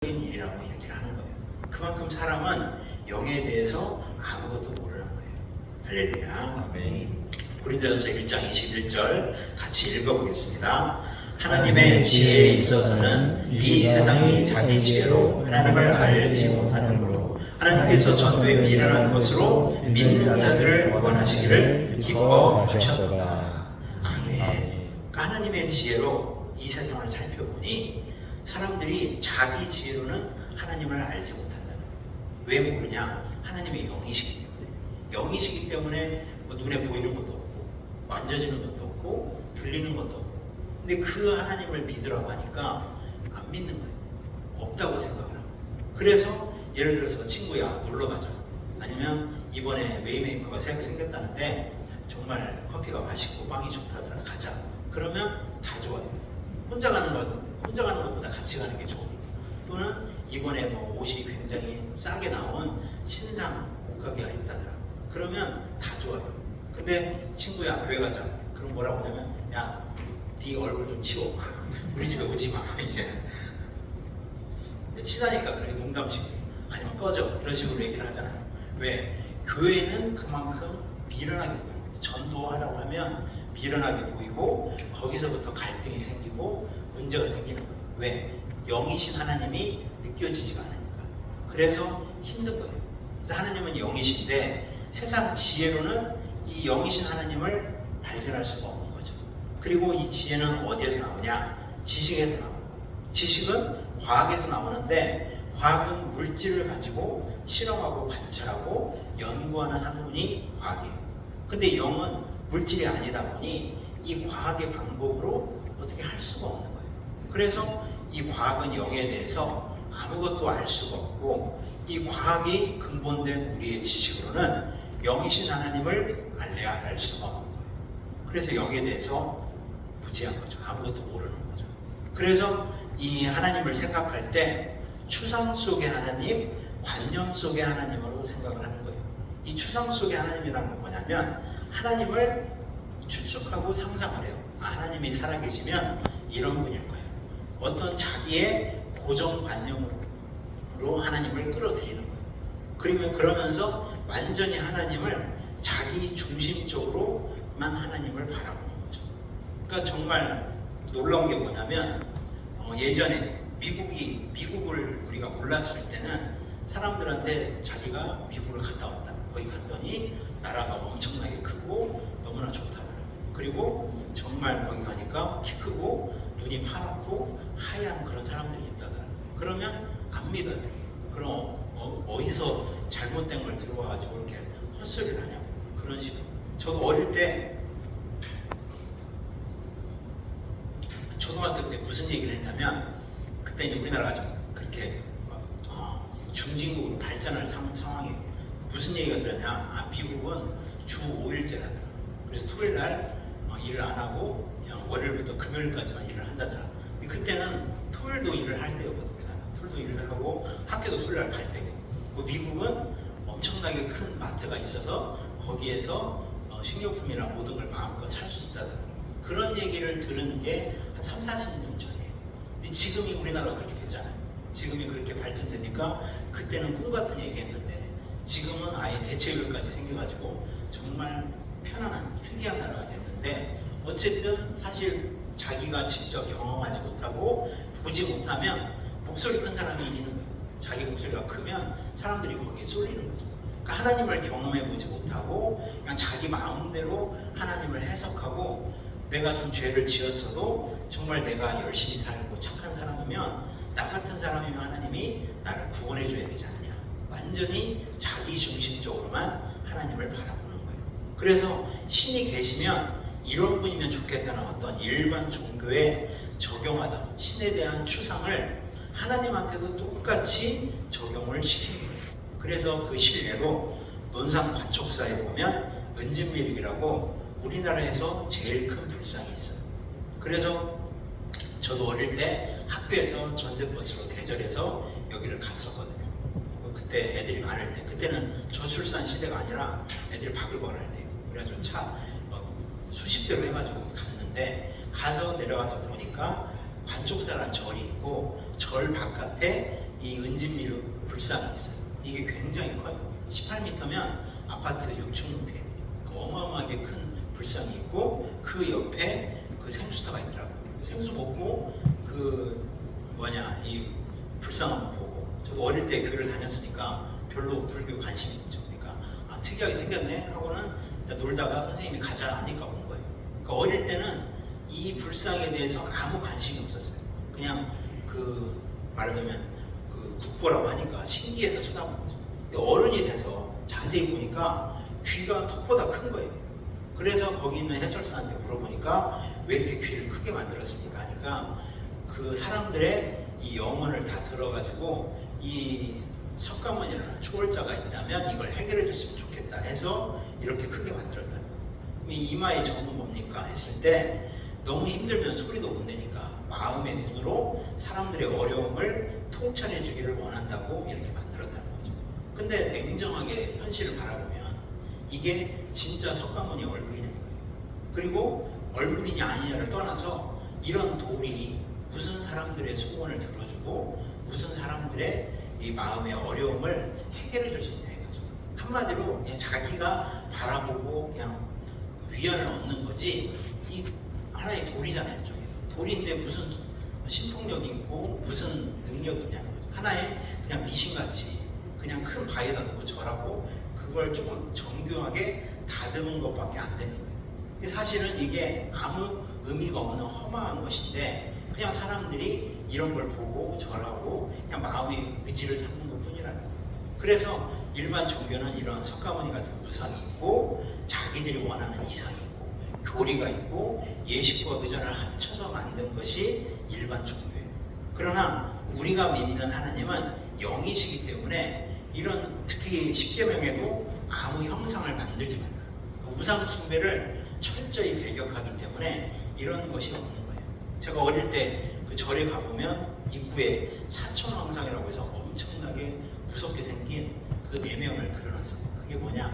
일이라고 얘기를 하는 거예요. 그만큼 사람은 영에 대해서 아무것도 모르는 거예요. 할렐루야. 고린도전서 1장 21절 같이 읽어보겠습니다. 하나님의 지혜에 있어서는 이 세상이 자기 지혜로 하나님을 알지 못하므로 하나님께서 전부에 미련한 것으로 믿는 자들을 구원하시기를 기뻐하셨도다. 아멘. 그러니까 하나님의 지혜로 이 세상을 살펴보니 사람들이 자기 지혜로는 하나님을 알지 못한다는 거예요. 왜 모르냐? 하나님의 영이시기 때문에. 영이시기 때문에 뭐 눈에 보이는 것도 없고 만져지는 것도 없고 들리는 것도 없고, 근데 그 하나님을 믿으라고 하니까 안 믿는 거예요. 없다고 생각을 하고. 그래서 예를 들어서 친구야 놀러가자, 아니면 이번에 웨이메이커가 새로 생겼다는데 정말 커피가 맛있고 빵이 좋다더라, 가자. 그러면 다 좋아요. 혼자 가는 것보다 같이 가는 게 좋으니까. 또는 이번에 뭐 옷이 굉장히 싸게 나온 신상 옷가게가 있다더라, 그러면 다 좋아요. 근데 친구야 교회 가자, 그럼 뭐라고 하냐면 야, 네 얼굴 좀 치워. 우리 집에 오지 마 이제는. 친하니까 그렇게 농담식으로, 아니면 꺼져, 이런 식으로 얘기를 하잖아요. 왜? 교회는 그만큼 미련하게 보이는 거예요. 전도하라고 하면 미련하게 보이고 거기서부터 갈등이 생기고 문제가 생기는 거예요. 왜? 영이신 하나님이 느껴지지가 않으니까. 그래서 힘든 거예요. 그래서 하나님은 영이신데 세상 지혜로는 이 영이신 하나님을 발견할 수가 없는 거죠. 그리고 이 지혜는 어디에서 나오냐? 지식에서 나오고, 지식은 과학에서 나오는데 과학은 물질을 가지고 실험하고 관찰하고 연구하는 학문이 과학이에요. 근데 영은 물질이 아니다 보니 이 과학의 방법으로 어떻게 할 수가 없는 거예요. 그래서 이 과학은 영에 대해서 아무것도 알 수가 없고, 이 과학이 근본된 우리의 지식으로는 영이신 하나님을 알래야 알 수가 없는 거예요. 그래서 영에 대해서 무지한 거죠. 아무것도 모르는 거죠. 그래서 이 하나님을 생각할 때 추상 속의 하나님, 관념 속의 하나님으로 생각을 하는 거예요. 이 추상 속의 하나님이라는 건 뭐냐면 하나님을 추측하고 상상을 해요. 하나님이 살아계시면 이런 분일 거예요. 어떤 자기의 고정관념으로 하나님을 끌어들이는 거예요. 그러면서 완전히 하나님을 자기 중심적으로만 하나님을 바라보는 거죠. 그러니까 정말 놀라운 게 뭐냐면 예전에 미국을 우리가 몰랐을 때는 사람들한테 자기가 미국을 갔다 왔다, 거기 갔더니 나라가 엄청나게 크고 너무나 좋다더라. 그리고 정말 거기 가니까 키 크고 눈이 파랗고 하얀 그런 사람들이 있다더라. 그러면 안 믿어요. 그럼 어디서 잘못된 걸 들어와가지고 이렇게 헛소리를 하냐고, 그런 식으로. 저도 어릴 때 초등학교 때 무슨 얘기를 했냐면, 그때 이제 우리나라가 좀 그렇게 중진국으로 발전할 상황에 무슨 얘기가 들었냐? 미국은 주 5일제라더라. 그래서 토요일 날 일을 안 하고 월요일부터 금요일까지만 일을 한다더라. 그때는 토요일도 일을 할 때였거든요. 토요일도 일을 하고 학교도 토요일 날 갈 때고. 미국은 엄청나게 큰 마트가 있어서 거기에서 식료품이나 모든 걸 마음껏 살 수 있다더라. 그런 얘기를 들은 게 한 3, 40년 전이에요. 근데 지금이 우리나라가 그렇게 됐잖아요. 지금이 그렇게 발전되니까 그때는 꿈 같은 얘기했는데 지금은 아예 대체율까지 생겨가지고 정말 편안한 특이한 나라가 됐는데, 어쨌든 사실 자기가 직접 경험하지 못하고 보지 못하면 목소리 큰 사람이 이기는 거예요. 자기 목소리가 크면 사람들이 거기에 쏠리는 거죠. 그러니까 하나님을 경험해 보지 못하고 그냥 자기 마음대로 하나님을 해석하고, 내가 좀 죄를 지었어도 정말 내가 열심히 살고 착한 사람이면, 나 같은 사람이면 하나님이 나를 구원해 줘야 되지 않냐. 완전히 자기 중심적으로만 하나님을 바라보는 거예요. 그래서 신이 계시면 이런 분이면 좋겠다는 어떤 일반 종교에 적용하다 신에 대한 추상을 하나님한테도 똑같이 적용을 시키는 거예요. 그래서 그 실례로 논산 관촉사에 보면 은진미륵이라고 우리나라에서 제일 큰 불상이 있어요. 그래서 저도 어릴 때 학교에서 전세버스로 대절해서 여기를 갔었거든요. 그때 애들이 많을 때, 그때는 저출산 시대가 아니라 애들이 바글바글 할 때, 그래가지고 차 수십 대로 해가지고 갔는데, 가서 내려가서 보니까 관촉사라는 절이 있고 절 바깥에 응집미로 불상이 있어요. 이게 굉장히 커요. 18m면 아파트 6층 높이에요. 어마어마하게 큰 불상이 있고 그 옆에 그 생수터가 있더라고요. 생수 먹고 이 불상 한번 보고, 저도 어릴 때 교회를 다녔으니까 별로 불교 관심이 없죠. 그러니까 특이하게 생겼네 하고는 놀다가 선생님이 가자 하니까 온 거예요. 그러니까 어릴 때는 이 불상에 대해서 아무 관심이 없었어요. 그냥 말하자면 국보라고 하니까 신기해서 쳐다본 거죠. 근데 어른이 돼서 자세히 보니까 귀가 턱보다 큰 거예요. 그래서 거기 있는 해설사한테 물어보니까 왜 이렇게 귀를 크게 만들었습니까 하니까 그 사람들의 이 영혼을 다 들어가지고 이 석가모니라는 초월자가 있다면 이걸 해결해 줬으면 좋겠다 해서 이렇게 크게 만들었다는 거예요. 이 이마의 점은 뭡니까 했을 때 너무 힘들면 소리도 못 내니까 마음의 눈으로 사람들의 어려움을 통찰해 주기를 원한다고 이렇게 만들었다는 거죠. 근데 냉정하게 현실을 바라보면 이게 진짜 석가모니 얼굴이냐는 거예요. 그리고 얼굴이냐 아니냐를 떠나서 이런 돌이 무슨 사람들의 소원을 들어주고 무슨 사람들의 이 마음의 어려움을 해결해 줄 수 있냐 이거죠. 한마디로 그냥 자기가 바라보고 그냥 위안을 얻는 거지, 이 하나의 돌이잖아요. 일종의 돌인데 무슨 신통력이 있고 무슨 능력이 있냐는 거죠. 하나의 그냥 미신같이 그냥 큰 바위에다 놓고 절하고 그걸 조금 정교하게 다듬은 것밖에 안 되는 거예요. 근데 사실은 이게 아무 의미가 없는 허망한 것인데 그냥 사람들이 이런 걸 보고 절하고 그냥 마음의 의지를 삼는 것 뿐이라는 거예요. 그래서 일반 종교는 이런 석가모니 같은 우상이 있고 자기들이 원하는 이상이 있고 교리가 있고 예식과 의전을 합쳐서 만든 것이 일반 종교예요. 그러나 우리가 믿는 하나님은 영이시기 때문에 이런 특히 십계명에도 아무 형상을 만들지 말라. 우상 숭배를 철저히 배격하기 때문에 이런 것이 없는 거예요. 제가 어릴 때 그 절에 가보면 입구에 사천왕상이라고 해서 엄청나게 무섭게 생긴 그 4명을 그려놨어요. 그게 뭐냐?